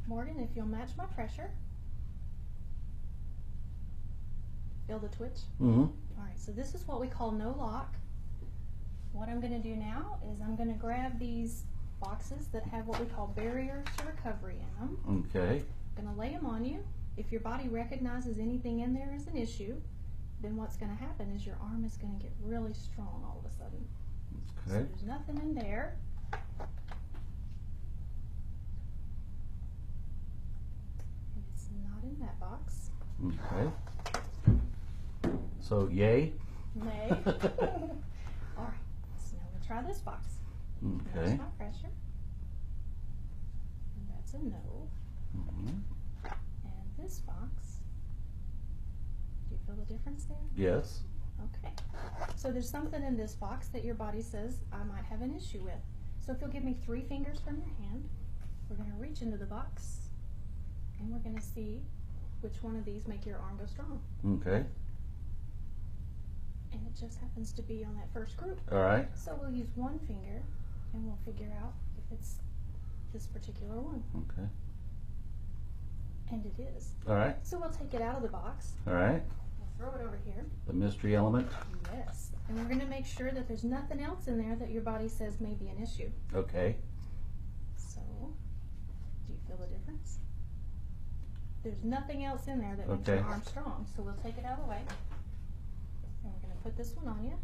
Morgan, if you'll match my pressure. Feel the twitch? Mm-hmm. All right, so this is what we call no lock. What I'm going to do now is I'm going to grab these boxes that have what we call barriers to recovery in them. Okay. I'm going to lay them on you. If your body recognizes anything in there as an issue, then what's going to happen is your arm is going to get really strong all of a sudden. Okay. So there's nothing in there. And it's not in that box. Okay. So, yay? Nay. All right, so now we'll try this box. Okay. Match my pressure. And that's a no. Mm-hmm. And this box, do you feel the difference there? Yes. Okay. So there's something in this box that your body says I might have an issue with. So if you'll give me 3 fingers from your hand, we're going to reach into the box and we're going to see which one of these make your arm go strong. Okay. And it just happens to be on that first group. All right. So we'll use 1 finger and we'll figure out if it's this particular one. Okay. And it is. All right. So we'll take it out of the box. All right. We'll throw it over here. The mystery element. Yes. And we're going to make sure that there's nothing else in there that your body says may be an issue. Okay. So, do you feel the difference? There's nothing else in there that makes Okay. your arm strong. So we'll take it out of the way. And we're going to put this one on you.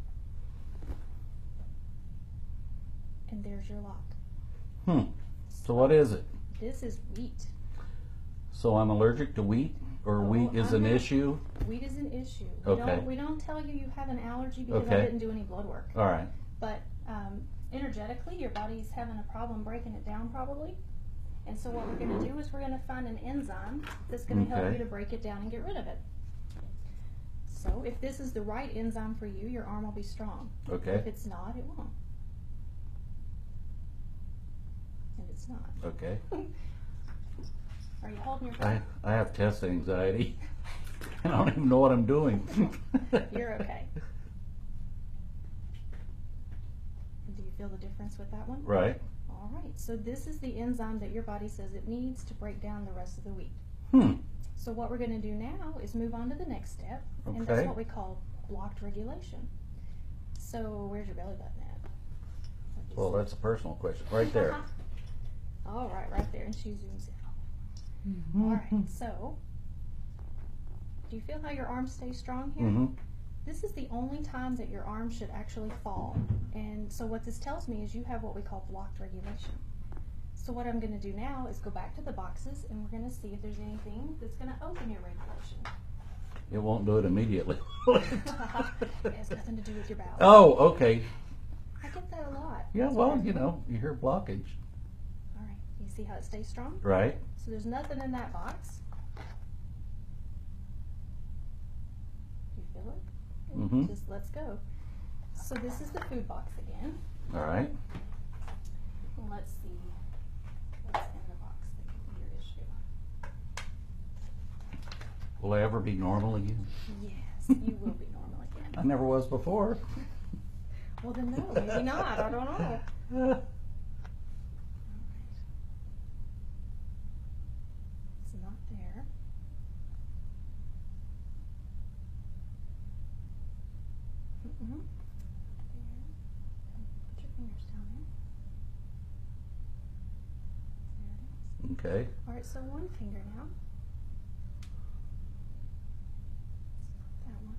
And there's your lock. So what is it? This is wheat. So I'm allergic to wheat, or Oh, wheat is an I'm not- issue? Wheat is an issue. Okay. We don't tell you you have an allergy because I Okay. didn't do any blood work. All right. But energetically, your body's having a problem breaking it down probably. And so what we're going to do is we're going to find an enzyme that's going to help Okay. you to break it down and get rid of it. So if this is the right enzyme for you, your arm will be strong. If Okay. it's not, it won't. And it's not. Okay. Are you holding your phone? I have test anxiety. I don't even know what I'm doing. You're okay. Do you feel the difference with that one? Right. All right. So this is the enzyme that your body says it needs to break down the rest of the wheat. So what we're going to do now is move on to the next step, and that's Okay. what we call blocked regulation. So where's your belly button at? Let me Well, see. that's a personal question. Right there. All right there, and she zooms in. All right, so do you feel how your arms stay strong here? Mm-hmm. This is the only time that your arm should actually fall. And so what this tells me is you have what we call blocked regulation. So what I'm going to do now is go back to the boxes and we're going to see if there's anything that's going to open your regulation. It won't do it immediately. It has nothing to do with your bowels. Oh, okay. I get that a lot. Yeah, That's well, why- you know, you hear blockage. All right, you see how it stays strong? Right. So there's nothing in that box. Do you feel it? Mm-hmm. Just let's go. So this is the food box again. All right. And let's see what's in the box that could be your issue. Will I ever be normal again? Yes, you will be normal again. I never was before. Well then no, maybe not. I don't know. It's not there. There. Put your fingers down there. There it is. Okay. All right, so 1 finger now. It's not that one.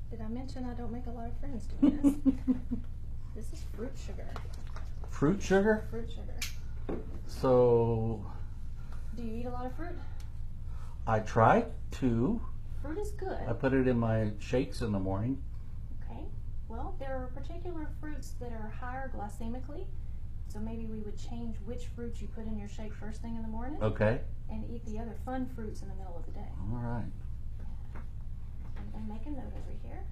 Did I mention I don't make a lot of friends doing this? This is fruit sugar. Fruit sugar? Fruit sugar. So Do you eat a lot of fruit? I try to. Fruit is good. I put it in my shakes in the morning. Okay. Well, there are particular fruits that are higher glycemically. So maybe we would change which fruit you put in your shake first thing in the morning Okay. and eat the other fun fruits in the middle of the day. All right. And make a note over here.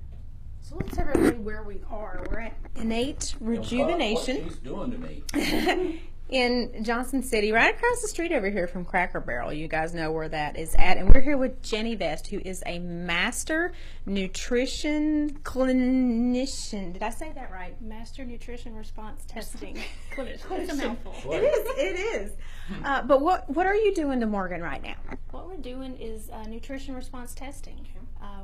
So let's everybody where we are. We're at Innate Rejuvenation. What she's doing to me. in Johnson City, right across the street over here from Cracker Barrel. You guys know where that is at. And we're here with Jenny Vest, who is a master nutrition clinician. Did I say that right? Master Nutrition Response Testing clinician. It's a mouthful. It is. But what are you doing to Morgan right now? What we're doing is nutrition response testing.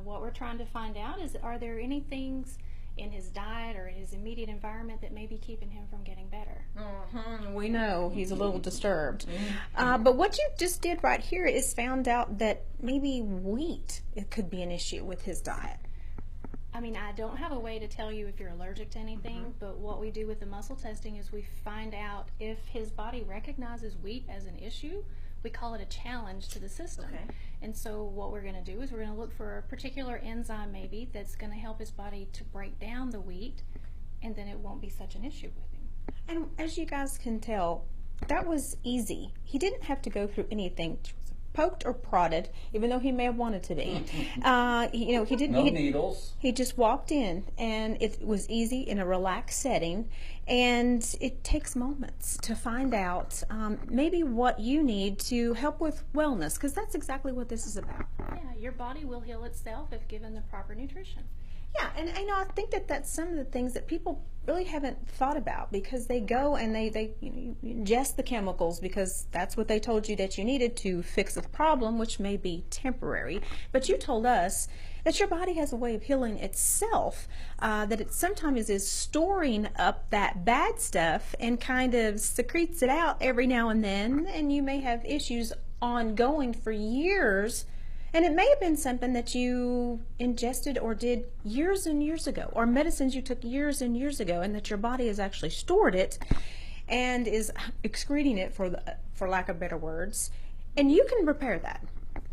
What we're trying to find out is, are there any things in his diet or his immediate environment that may be keeping him from getting better? We know he's a little disturbed. But what you just did right here is found out that maybe wheat, it could be an issue with his diet. I mean, I don't have a way to tell you if you're allergic to anything, but what we do with the muscle testing is we find out if his body recognizes wheat as an issue. We call it a challenge to the system. Okay. And so what we're going to do is we're going to look for a particular enzyme maybe that's going to help his body to break down the wheat, and then it won't be such an issue with him. And as you guys can tell, that was easy. He didn't have to go through anything, poked or prodded, even though he may have wanted to be. He didn't. No needles. He just walked in, and it was easy in a relaxed setting. And it takes moments to find out maybe what you need to help with wellness, because that's exactly what this is about. Yeah, your body will heal itself if given the proper nutrition. Yeah, and I think that's some of the things that people really haven't thought about, because they go and they you ingest the chemicals because that's what they told you that you needed to fix a problem, which may be temporary. But you told us that your body has a way of healing itself, that it sometimes is storing up that bad stuff and kind of secretes it out every now and then, and you may have issues ongoing for years. And it may have been something that you ingested or did years and years ago, or medicines you took years and years ago, and that your body has actually stored it and is excreting it, for lack of better words. And you can repair that.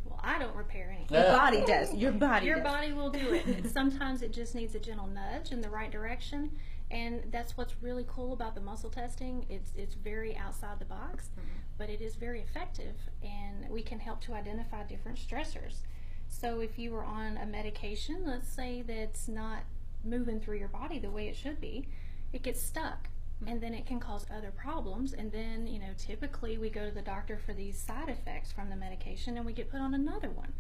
Well, I don't repair anything. Your body does. Your body will do it. Sometimes it just needs a gentle nudge in the right direction. And that's what's really cool about the muscle testing. It's very outside the box, but it is very effective, and we can help to identify different stressors. So if you were on a medication, let's say that's not moving through your body the way it should be, it gets stuck, and then it can cause other problems. And then, typically we go to the doctor for these side effects from the medication, and we get put on another one.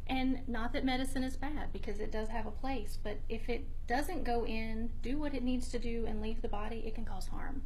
And not that medicine is bad, because it does have a place, but if it doesn't go in, do what it needs to do, and leave the body, it can cause harm.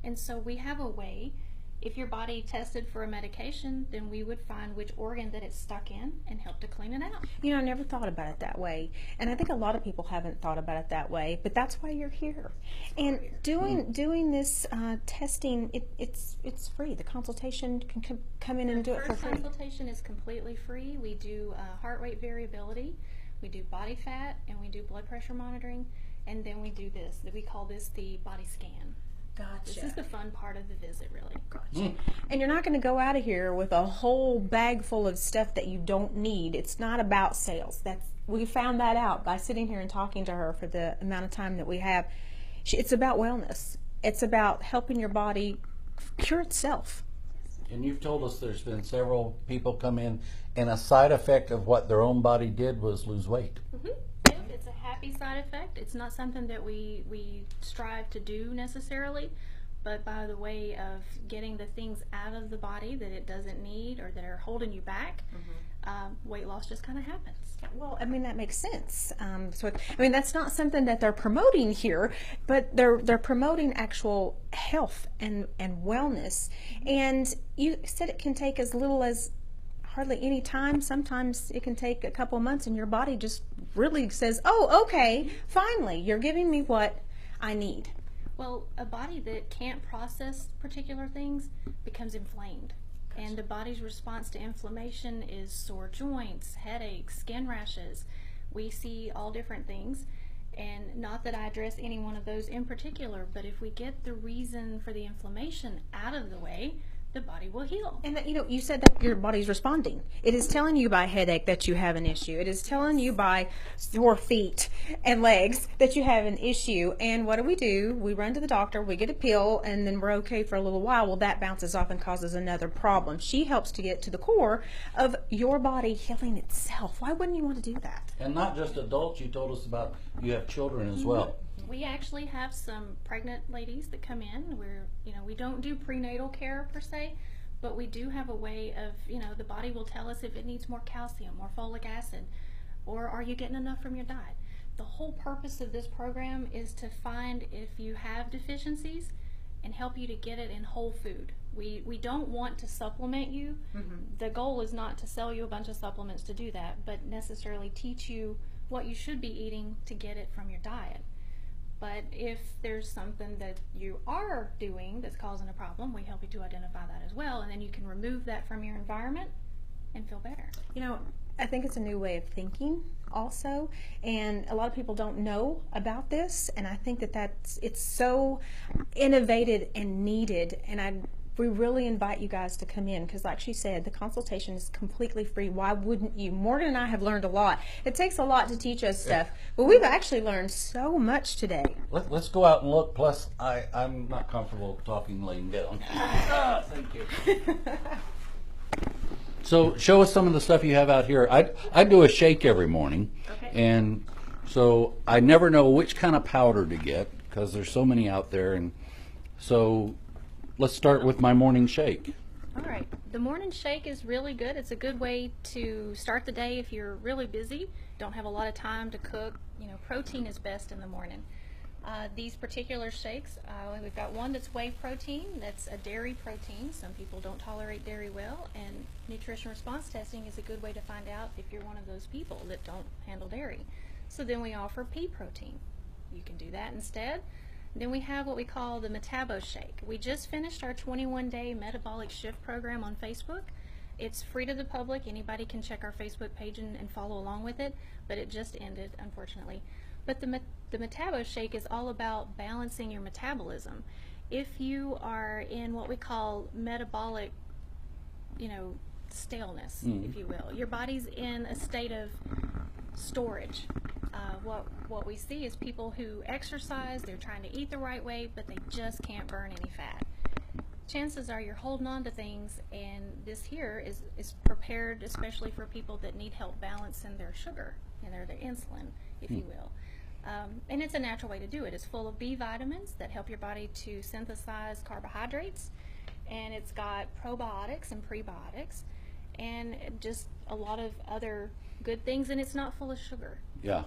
And so we have a way, if your body tested for a medication, then we would find which organ that it's stuck in and help to clean it out. I never thought about it that way. And I think a lot of people haven't thought about it that way, but that's why you're here. And doing this testing, it's free. The consultation can come in and do it for free. The first consultation is completely free. We do heart rate variability, we do body fat, and we do blood pressure monitoring, and then we do this. We call this the body scan. Gotcha. This is the fun part of the visit, really. Gotcha. And you're not going to go out of here with a whole bag full of stuff that you don't need. It's not about sales. We found that out by sitting here and talking to her for the amount of time that we have. It's about wellness. It's about helping your body cure itself. And you've told us there's been several people come in, and a side effect of what their own body did was lose weight. Yep, it's a happy side effect. It's not something that we strive to do necessarily, but by the way of getting the things out of the body that it doesn't need or that are holding you back, weight loss just kind of happens. Well, that makes sense. That's not something that they're promoting here, but they're promoting actual health and wellness. And you said it can take as little as hardly any time. Sometimes it can take a couple of months, and your body just really says, oh, okay, finally, you're giving me what I need. Well, a body that can't process particular things becomes inflamed. And the body's response to inflammation is sore joints, headaches, skin rashes. We see all different things. And not that I address any one of those in particular, but if we get the reason for the inflammation out of the way, the body will heal. And you said that your body's responding. It is telling you by headache that you have an issue. It is telling you by sore feet and legs that you have an issue. And what do? We run to the doctor, we get a pill, and then we're okay for a little while. Well, that bounces off and causes another problem. She helps to get to the core of your body healing itself. Why wouldn't you want to do that? And not just adults. You told us about you have children as well. We actually have some pregnant ladies that come in where, we don't do prenatal care per se, but we do have a way of, the body will tell us if it needs more calcium, more folic acid, or are you getting enough from your diet? The whole purpose of this program is to find if you have deficiencies and help you to get it in whole food. We don't want to supplement you. The goal is not to sell you a bunch of supplements to do that, but necessarily teach you what you should be eating to get it from your diet. But if there's something that you are doing that's causing a problem, we help you to identify that as well, and then you can remove that from your environment and feel better. I think it's a new way of thinking also, and a lot of people don't know about this, and I think it's so innovated and needed, and we really invite you guys to come in, because like she said, the consultation is completely free. Why wouldn't you? Morgan and I have learned a lot. It takes a lot to teach us stuff, but we've actually learned so much today. Let's go out and look. Plus, I'm not comfortable talking laying down. Thank you. So show us some of the stuff you have out here. I do a shake every morning, and so I never know which kind of powder to get because there's so many out there. And so let's start with my morning shake. All right. The morning shake is really good. It's a good way to start the day if you're really busy, don't have a lot of time to cook. Protein is best in the morning. These particular shakes, we've got one that's whey protein, that's a dairy protein. Some people don't tolerate dairy well, and nutrition response testing is a good way to find out if you're one of those people that don't handle dairy. So then we offer pea protein. You can do that instead. Then we have what we call the Metabo Shake. We just finished our 21-day metabolic shift program on Facebook. It's free to the public. Anybody can check our Facebook page and follow along with it, but it just ended, unfortunately. But the Metabo Shake is all about balancing your metabolism. If you are in what we call metabolic, staleness, if you will, your body's in a state of storage. What we see is people who exercise, they're trying to eat the right way, but they just can't burn any fat. Chances are you're holding on to things, and this here is prepared especially for people that need help balancing their sugar and their insulin, if you will. And it's a natural way to do it. It's full of B vitamins that help your body to synthesize carbohydrates, and it's got probiotics and prebiotics and just a lot of other good things, and it's not full of sugar. Yeah,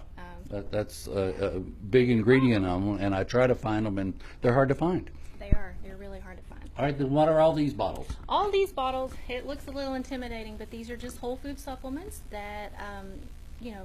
that's a big ingredient on them, and I try to find them, and they're hard to find. They're really hard to find. All right, then what are all these bottles? All these bottles, it looks a little intimidating, but these are just whole food supplements that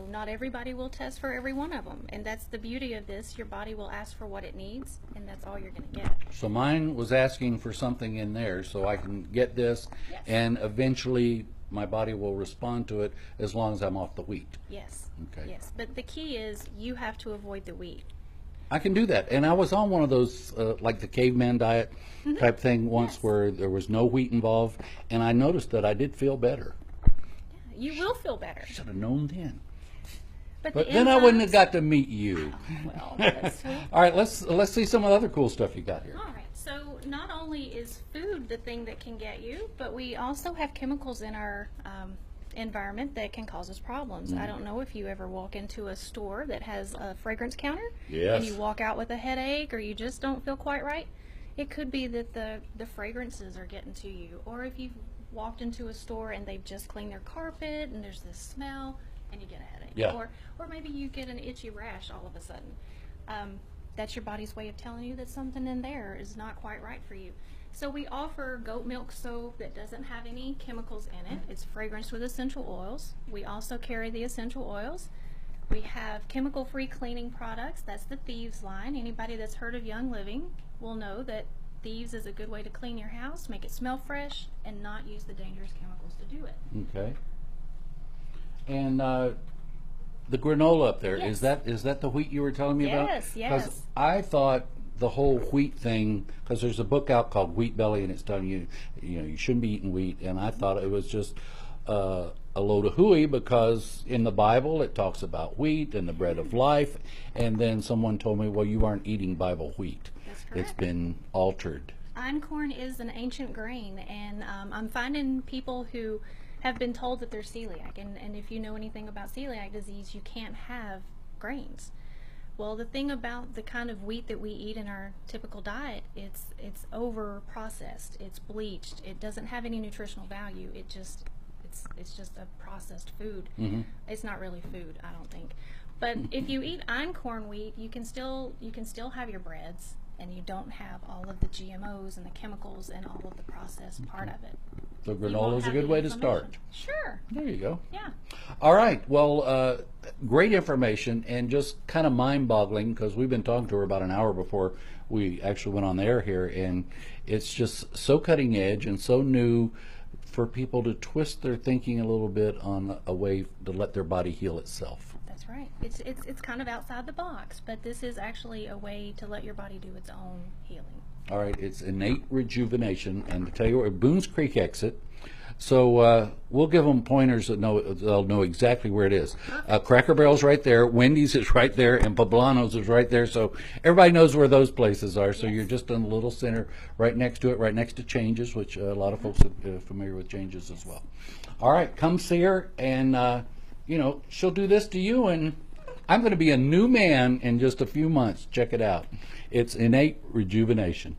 not everybody will test for every one of them, and that's the beauty of this. Your body will ask for what it needs, and that's all you're going to get. So mine was asking for something in there, so I can get this, yes. And eventually my body will respond to it as long as I'm off the wheat. Yes. Okay. Yes, but the key is you have to avoid the wheat. I can do that, and I was on one of those like the caveman diet type thing once, Yes. where there was no wheat involved, and I noticed that I did feel better. Yeah, you will feel better. Should have known then. But then I wouldn't have got to meet you. Well, that's sweet. All right, let's see some of the other cool stuff you got here. All right, so not only is food the thing that can get you, but we also have chemicals in our environment that can cause us problems. I don't know if you ever walk into a store that has a fragrance counter, Yes. and you walk out with a headache, or you just don't feel quite right. It could be that the fragrances are getting to you, or if you've walked into a store and they've just cleaned their carpet and there's this smell and you get a headache. Yeah. Or maybe you get an itchy rash all of a sudden. That's your body's way of telling you that something in there is not quite right for you. So we offer goat milk soap that doesn't have any chemicals in it. It's fragranced with essential oils. We also carry the essential oils. We have chemical-free cleaning products. That's the Thieves line. Anybody that's heard of Young Living will know that Thieves is a good way to clean your house, make it smell fresh, and not use the dangerous chemicals to do it. Okay. And the granola up there, Yes. is that the wheat you were telling me about? Yes, yes. 'Cause I thought the whole wheat thing, because there's a book out called Wheat Belly, and it's telling you, you shouldn't be eating wheat, and I thought it was just a load of hooey, because in the Bible it talks about wheat and the bread of life, and then someone told me, well, you aren't eating Bible wheat. That's It's correct. been altered. Einkorn is an ancient grain, and I'm finding people who have been told that they're celiac, and if you know anything about celiac disease, you can't have grains. Well, the thing about the kind of wheat that we eat in our typical diet, it's over processed, it's bleached, it doesn't have any nutritional value. It's just a processed food. It's not really food, I don't think. But if you eat einkorn wheat, you can still have your breads, and you don't have all of the GMOs and the chemicals and all of the processed part of it. So You won't granola is a have good the way to inflammation. start. Sure. There you go. Yeah. All right. Well, great information and just kind of mind-boggling because we've been talking to her about an hour before we actually went on the air here, and it's just so cutting edge and so new for people to twist their thinking a little bit on a way to let their body heal itself. That's right. It's kind of outside the box, but this is actually a way to let your body do its own healing. All right, it's Innate Rejuvenation, and to tell you what, Boones Creek exit. So we'll give them pointers that they'll know exactly where it is. Cracker Barrel's right there, Wendy's is right there, and Poblano's is right there. So everybody knows where those places are. So you're just in a little center right next to it, right next to Changes, which a lot of folks are familiar with Changes as well. All right, come see her, and she'll do this to you, and I'm going to be a new man in just a few months. Check it out. It's Innate Rejuvenation.